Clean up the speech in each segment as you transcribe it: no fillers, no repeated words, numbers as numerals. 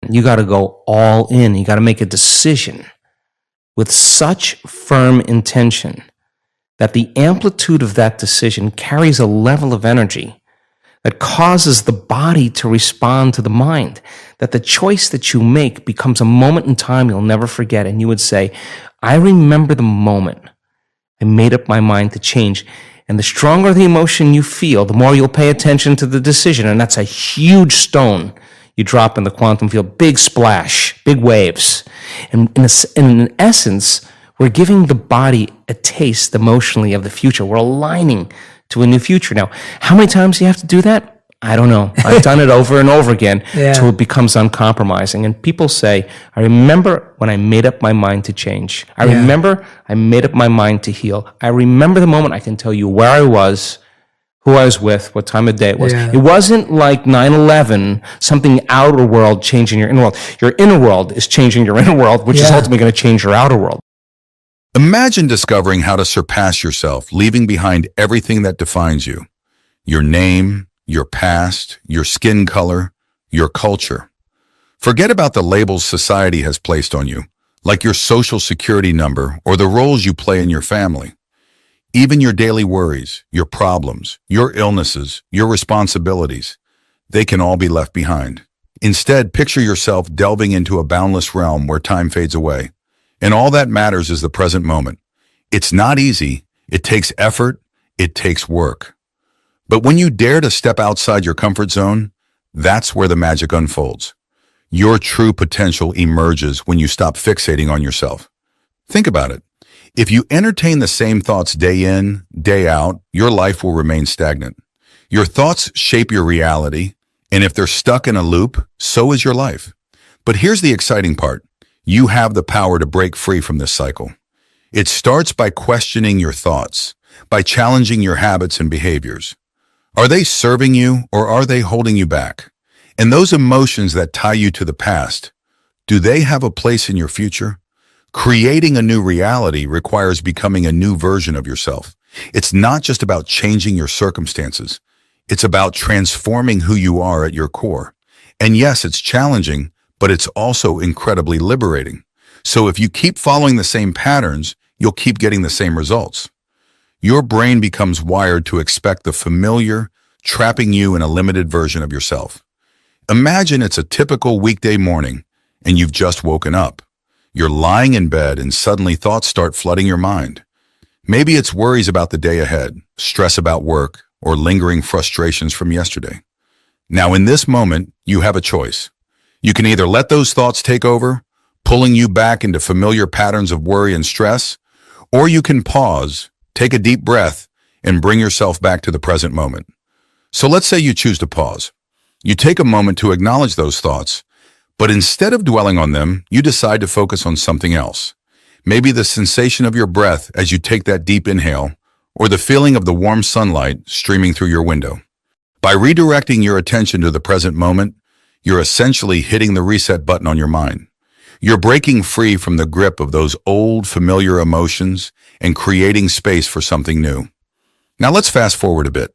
You got to go all in. You got to make a decision with such firm intention that the amplitude of that decision carries a level of energy that causes the body to respond to the mind, that the choice that you make becomes a moment in time you'll never forget. And you would say, I remember the moment I made up my mind to change. And the stronger the emotion you feel, the more you'll pay attention to the decision. And that's a huge stone you drop in the quantum field. Big splash, big waves. And in essence, we're giving the body a taste emotionally of the future. We're aligning to a new future. Now, how many times do you have to do that? I don't know. I've done it over and over again till it becomes uncompromising. And people say, I remember when I made up my mind to change. I remember I made up my mind to heal. I remember the moment I can tell you where I was, who I was with, what time of day it was. It wasn't like 9/11, something outer world changing your inner world. Your inner world is changing your inner world, which is ultimately going to change your outer world. Imagine discovering how to surpass yourself, leaving behind everything that defines you. Your name, your past, your skin color, your culture. Forget about the labels society has placed on you, like your social security number or the roles you play in your family. Even your daily worries, your problems, your illnesses, your responsibilities, they can all be left behind. Instead, picture yourself delving into a boundless realm where time fades away. And all that matters is the present moment. It's not easy. It takes effort. It takes work. But when you dare to step outside your comfort zone, that's where the magic unfolds. Your true potential emerges when you stop fixating on yourself. Think about it. If you entertain the same thoughts day in, day out, your life will remain stagnant. Your thoughts shape your reality, and if they're stuck in a loop, so is your life. But here's the exciting part. You have the power to break free from this cycle. It starts by questioning your thoughts, by challenging your habits and behaviors. Are they serving you or are they holding you back? And those emotions that tie you to the past, do they have a place in your future? Creating a new reality requires becoming a new version of yourself. It's not just about changing your circumstances. It's about transforming who you are at your core. And yes, it's challenging, but it's also incredibly liberating. So if you keep following the same patterns, you'll keep getting the same results. Your brain becomes wired to expect the familiar, trapping you in a limited version of yourself. Imagine it's a typical weekday morning and you've just woken up. You're lying in bed and suddenly thoughts start flooding your mind. Maybe it's worries about the day ahead, stress about work, or lingering frustrations from yesterday. Now in this moment, you have a choice. You can either let those thoughts take over, pulling you back into familiar patterns of worry and stress, or you can pause, take a deep breath, and bring yourself back to the present moment. So let's say you choose to pause. You take a moment to acknowledge those thoughts, but instead of dwelling on them, you decide to focus on something else. Maybe the sensation of your breath as you take that deep inhale, or the feeling of the warm sunlight streaming through your window. By redirecting your attention to the present moment, you're essentially hitting the reset button on your mind. You're breaking free from the grip of those old, familiar emotions and creating space for something new. Now let's fast forward a bit.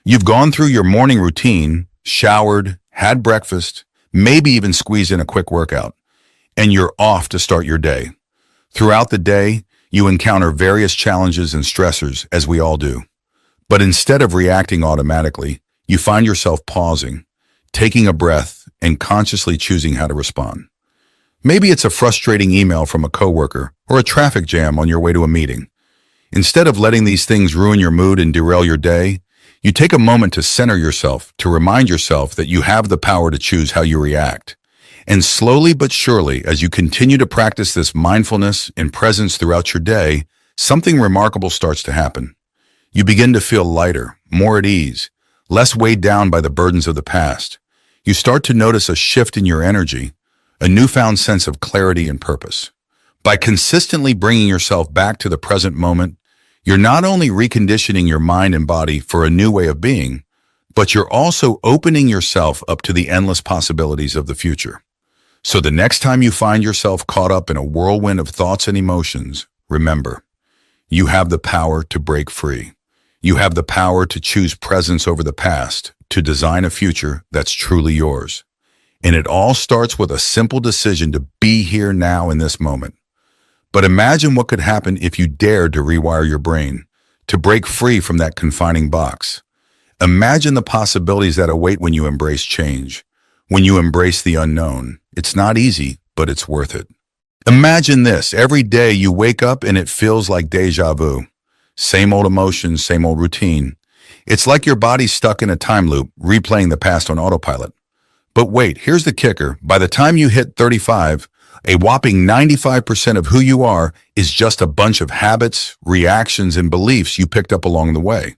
You've gone through your morning routine, showered, had breakfast, maybe even squeezed in a quick workout, and you're off to start your day. Throughout the day, you encounter various challenges and stressors, as we all do. But instead of reacting automatically, you find yourself pausing, taking a breath, and consciously choosing how to respond. Maybe it's a frustrating email from a coworker or a traffic jam on your way to a meeting. Instead of letting these things ruin your mood and derail your day, you take a moment to center yourself, to remind yourself that you have the power to choose how you react. And slowly but surely, as you continue to practice this mindfulness and presence throughout your day, something remarkable starts to happen. You begin to feel lighter, more at ease, less weighed down by the burdens of the past. You start to notice a shift in your energy, a newfound sense of clarity and purpose. By consistently bringing yourself back to the present moment, you're not only reconditioning your mind and body for a new way of being, but you're also opening yourself up to the endless possibilities of the future. So the next time you find yourself caught up in a whirlwind of thoughts and emotions, remember, you have the power to break free. You have the power to choose presence over the past, to design a future that's truly yours. And it all starts with a simple decision to be here now in this moment. But imagine what could happen if you dared to rewire your brain, to break free from that confining box. Imagine the possibilities that await when you embrace change, when you embrace the unknown. It's not easy, but it's worth it. Imagine this. Every day you wake up and it feels like deja vu. Same old emotions, same old routine. It's like your body's stuck in a time loop, replaying the past on autopilot. But wait, here's the kicker. By the time you hit 35, a whopping 95% of who you are is just a bunch of habits, reactions, and beliefs you picked up along the way.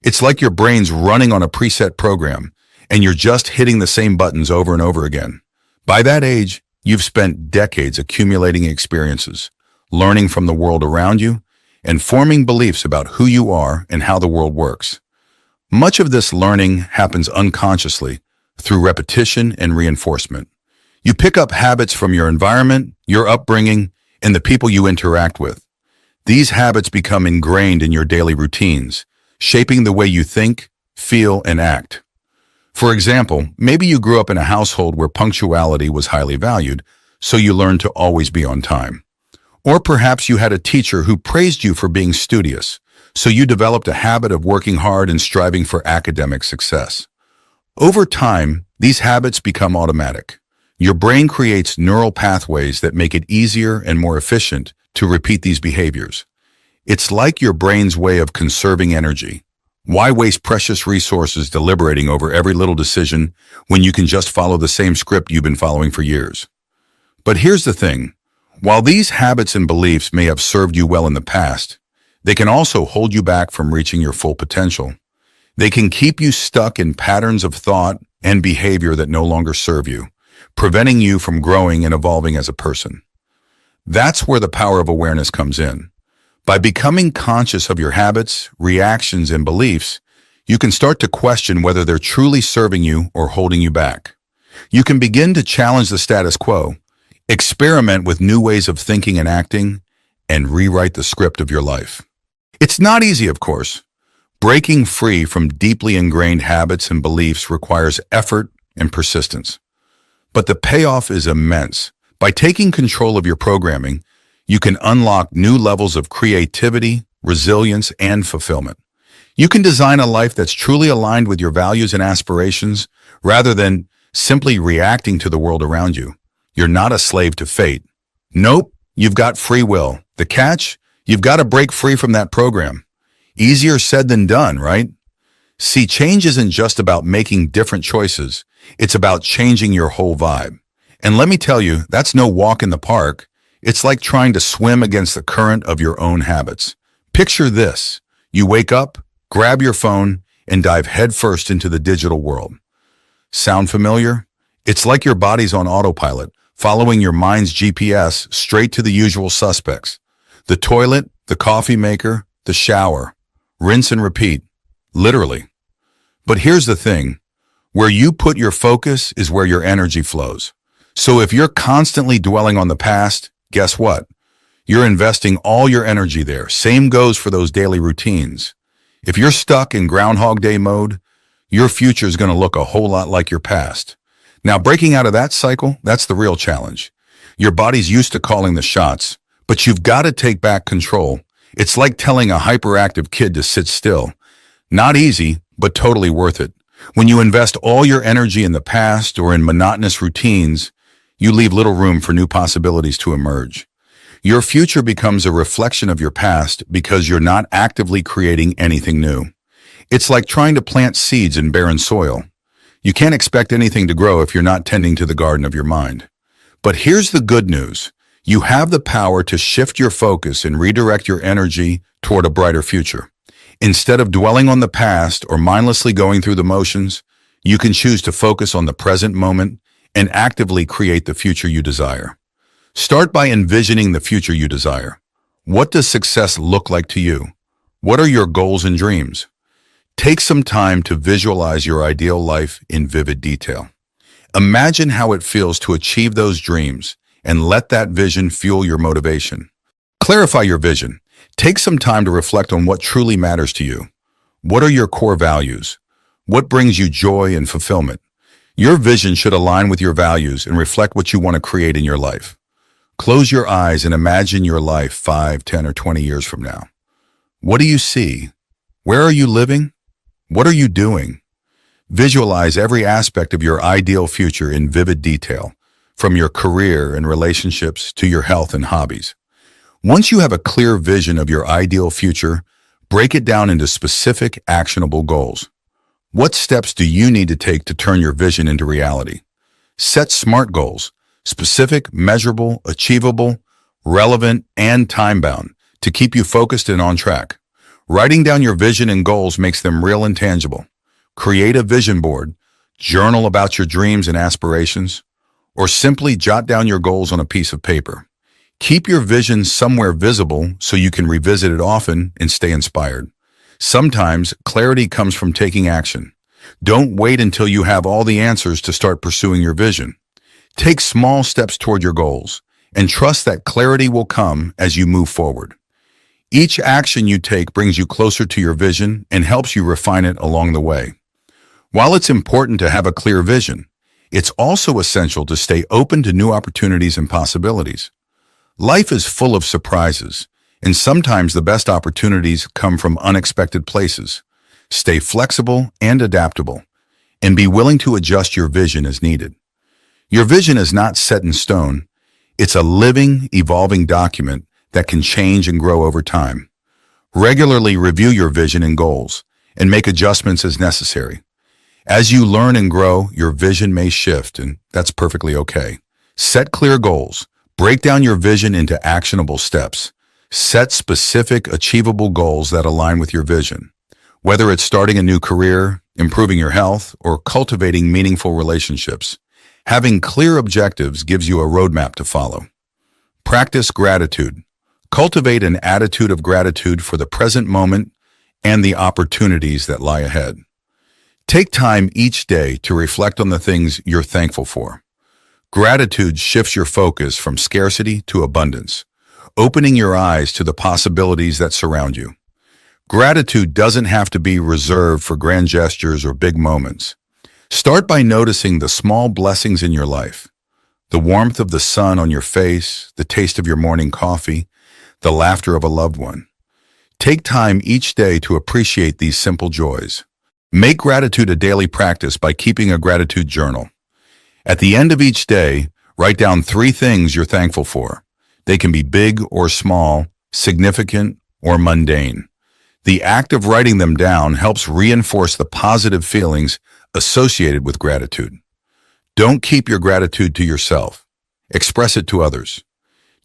It's like your brain's running on a preset program, and you're just hitting the same buttons over and over again. By that age, you've spent decades accumulating experiences, learning from the world around you, and forming beliefs about who you are and how the world works. Much of this learning happens unconsciously through repetition and reinforcement. You pick up habits from your environment, your upbringing, and the people you interact with. These habits become ingrained in your daily routines, shaping the way you think, feel, and act. For example, maybe you grew up in a household where punctuality was highly valued, so you learned to always be on time. Or perhaps you had a teacher who praised you for being studious, so you developed a habit of working hard and striving for academic success. Over time, these habits become automatic. Your brain creates neural pathways that make it easier and more efficient to repeat these behaviors. It's like your brain's way of conserving energy. Why waste precious resources deliberating over every little decision when you can just follow the same script you've been following for years? But here's the thing. While these habits and beliefs may have served you well in the past, they can also hold you back from reaching your full potential. They can keep you stuck in patterns of thought and behavior that no longer serve you, preventing you from growing and evolving as a person. That's where the power of awareness comes in. By becoming conscious of your habits, reactions, and beliefs, you can start to question whether they're truly serving you or holding you back. You can begin to challenge the status quo, experiment with new ways of thinking and acting, and rewrite the script of your life. It's not easy, of course. Breaking free from deeply ingrained habits and beliefs requires effort and persistence. But the payoff is immense. By taking control of your programming, you can unlock new levels of creativity, resilience, and fulfillment. You can design a life that's truly aligned with your values and aspirations rather than simply reacting to the world around you. You're not a slave to fate. Nope, you've got free will. The catch? You've got to break free from that program. Easier said than done, right? See, change isn't just about making different choices. It's about changing your whole vibe. And let me tell you, that's no walk in the park. It's like trying to swim against the current of your own habits. Picture this. You wake up, grab your phone, and dive headfirst into the digital world. Sound familiar? It's like your body's on autopilot, following your mind's GPS straight to the usual suspects. The toilet, the coffee maker, the shower. Rinse and repeat. Literally. But here's the thing. Where you put your focus is where your energy flows. So if you're constantly dwelling on the past, guess what? You're investing all your energy there. Same goes for those daily routines. If you're stuck in Groundhog Day mode, your future is going to look a whole lot like your past. Now, breaking out of that cycle, that's the real challenge. Your body's used to calling the shots, but you've got to take back control. It's like telling a hyperactive kid to sit still. Not easy, but totally worth it. When you invest all your energy in the past or in monotonous routines, you leave little room for new possibilities to emerge. Your future becomes a reflection of your past because you're not actively creating anything new. It's like trying to plant seeds in barren soil. You can't expect anything to grow if you're not tending to the garden of your mind. But here's the good news. You have the power to shift your focus and redirect your energy toward a brighter future. Instead of dwelling on the past or mindlessly going through the motions, you can choose to focus on the present moment and actively create the future you desire. Start by envisioning the future you desire. What does success look like to you? What are your goals and dreams? Take some time to visualize your ideal life in vivid detail. Imagine how it feels to achieve those dreams and let that vision fuel your motivation. Clarify your vision. Take some time to reflect on what truly matters to you. What are your core values? What brings you joy and fulfillment? Your vision should align with your values and reflect what you want to create in your life. Close your eyes and imagine your life 5, 10, or 20 years from now. What do you see? Where are you living? What are you doing? Visualize every aspect of your ideal future in vivid detail, from your career and relationships to your health and hobbies. Once you have a clear vision of your ideal future, break it down into specific, actionable goals. What steps do you need to take to turn your vision into reality? Set SMART goals, specific, measurable, achievable, relevant, and time-bound, to keep you focused and on track. Writing down your vision and goals makes them real and tangible. Create a vision board, journal about your dreams and aspirations, or simply jot down your goals on a piece of paper. Keep your vision somewhere visible so you can revisit it often and stay inspired. Sometimes clarity comes from taking action. Don't wait until you have all the answers to start pursuing your vision. Take small steps toward your goals and trust that clarity will come as you move forward. Each action you take brings you closer to your vision and helps you refine it along the way. While it's important to have a clear vision, it's also essential to stay open to new opportunities and possibilities. Life is full of surprises, and sometimes the best opportunities come from unexpected places. Stay flexible and adaptable, and be willing to adjust your vision as needed. Your vision is not set in stone. It's a living, evolving document that can change and grow over time. Regularly review your vision and goals, and make adjustments as necessary. As you learn and grow, your vision may shift, and that's perfectly okay. Set clear goals. Break down your vision into actionable steps. Set specific, achievable goals that align with your vision. Whether it's starting a new career, improving your health, or cultivating meaningful relationships, having clear objectives gives you a roadmap to follow. Practice gratitude. Cultivate an attitude of gratitude for the present moment and the opportunities that lie ahead. Take time each day to reflect on the things you're thankful for. Gratitude shifts your focus from scarcity to abundance, opening your eyes to the possibilities that surround you. Gratitude doesn't have to be reserved for grand gestures or big moments. Start by noticing the small blessings in your life. The warmth of the sun on your face, the taste of your morning coffee, the laughter of a loved one. Take time each day to appreciate these simple joys. Make gratitude a daily practice by keeping a gratitude journal. At the end of each day, write down 3 things you're thankful for. They can be big or small, significant or mundane. The act of writing them down helps reinforce the positive feelings associated with gratitude. Don't keep your gratitude to yourself. Express it to others.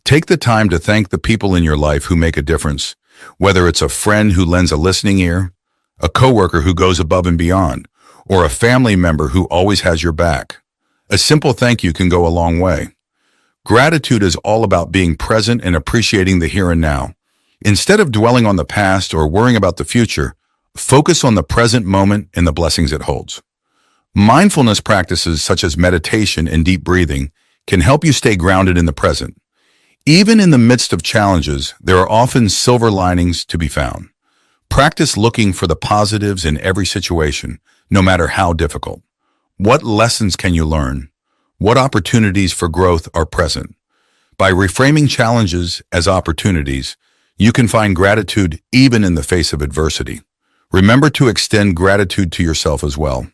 Take the time to thank the people in your life who make a difference, whether it's a friend who lends a listening ear, a coworker who goes above and beyond, or a family member who always has your back. A simple thank you can go a long way. Gratitude is all about being present and appreciating the here and now. Instead of dwelling on the past or worrying about the future, focus on the present moment and the blessings it holds. Mindfulness practices such as meditation and deep breathing can help you stay grounded in the present. Even in the midst of challenges, there are often silver linings to be found. Practice looking for the positives in every situation, no matter how difficult. What lessons can you learn? What opportunities for growth are present? By reframing challenges as opportunities, you can find gratitude even in the face of adversity. Remember to extend gratitude to yourself as well.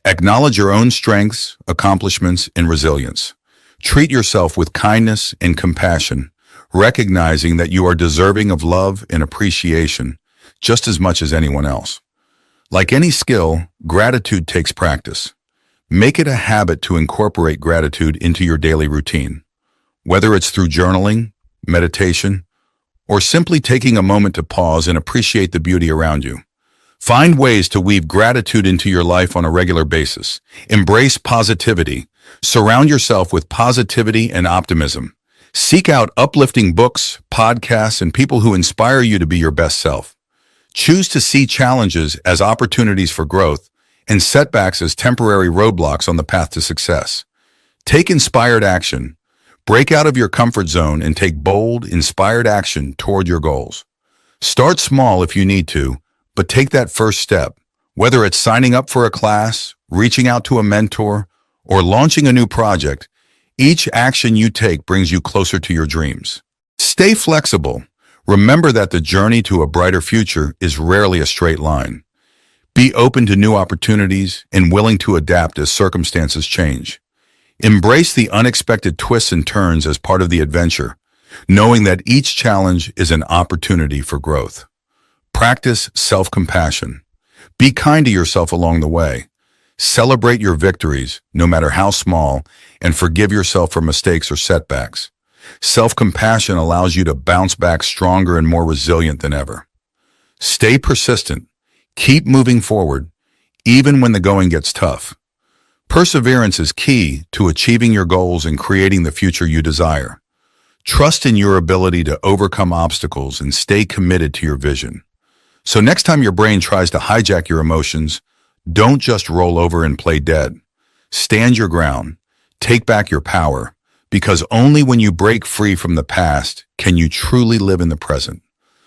Acknowledge your own strengths, accomplishments, and resilience. Treat yourself with kindness and compassion, recognizing that you are deserving of love and appreciation just as much as anyone else. Like any skill, gratitude takes practice. Make it a habit to incorporate gratitude into your daily routine. Whether it's through journaling, meditation, or simply taking a moment to pause and appreciate the beauty around you. Find ways to weave gratitude into your life on a regular basis. Embrace positivity. Surround yourself with positivity and optimism. Seek out uplifting books, podcasts, and people who inspire you to be your best self. Choose to see challenges as opportunities for growth and setbacks as temporary roadblocks on the path to success. Take inspired action. Break out of your comfort zone and take bold, inspired action toward your goals. Start small if you need to, but take that first step, whether it's signing up for a class reaching out to a mentor, or launching a new project, each action you take brings you closer to your dreams. Stay flexible. Remember that the journey to a brighter future is rarely a straight line. Be open to new opportunities and willing to adapt as circumstances change. Embrace the unexpected twists and turns as part of the adventure, knowing that each challenge is an opportunity for growth. Practice self-compassion. Be kind to yourself along the way. Celebrate your victories, no matter how small, and forgive yourself for mistakes or setbacks. Self-compassion allows you to bounce back stronger and more resilient than ever. Stay persistent. Keep moving forward, even when the going gets tough. Perseverance is key to achieving your goals and creating the future you desire. Trust in your ability to overcome obstacles and stay committed to your vision. So next time your brain tries to hijack your emotions, don't just roll over and play dead. Stand your ground. Take back your power, because only when you break free from the past can you truly live in the present.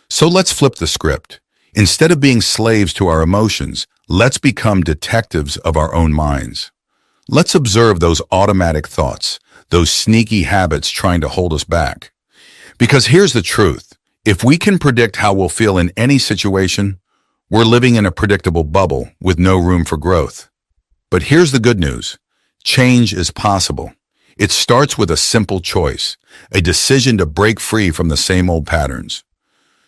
So let's flip the script. Instead of being slaves to our emotions, let's become detectives of our own minds. Let's observe those automatic thoughts, those sneaky habits trying to hold us back. Because here's the truth. If we can predict how we'll feel in any situation, we're living in a predictable bubble with no room for growth. But here's the good news. Change is possible. It starts with a simple choice, a decision to break free from the same old patterns.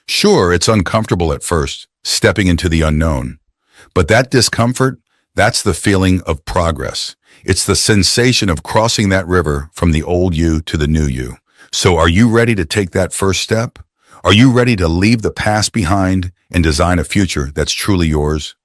Sure, it's uncomfortable at first, stepping into the unknown. But that discomfort, that's the feeling of progress. It's the sensation of crossing that river from the old you to the new you. So are you ready to take that first step? Are you ready to leave the past behind and design a future that's truly yours?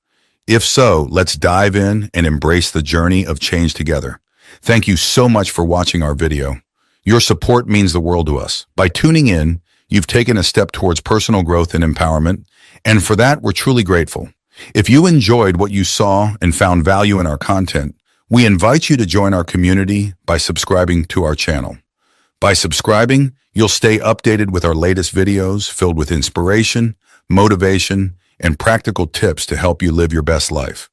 If so, let's dive in and embrace the journey of change together. Thank you so much for watching our video. Your support means the world to us. By tuning in, you've taken a step towards personal growth and empowerment, and for that, we're truly grateful. If you enjoyed what you saw and found value in our content, we invite you to join our community by subscribing to our channel. By subscribing, you'll stay updated with our latest videos filled with inspiration, motivation, and practical tips to help you live your best life.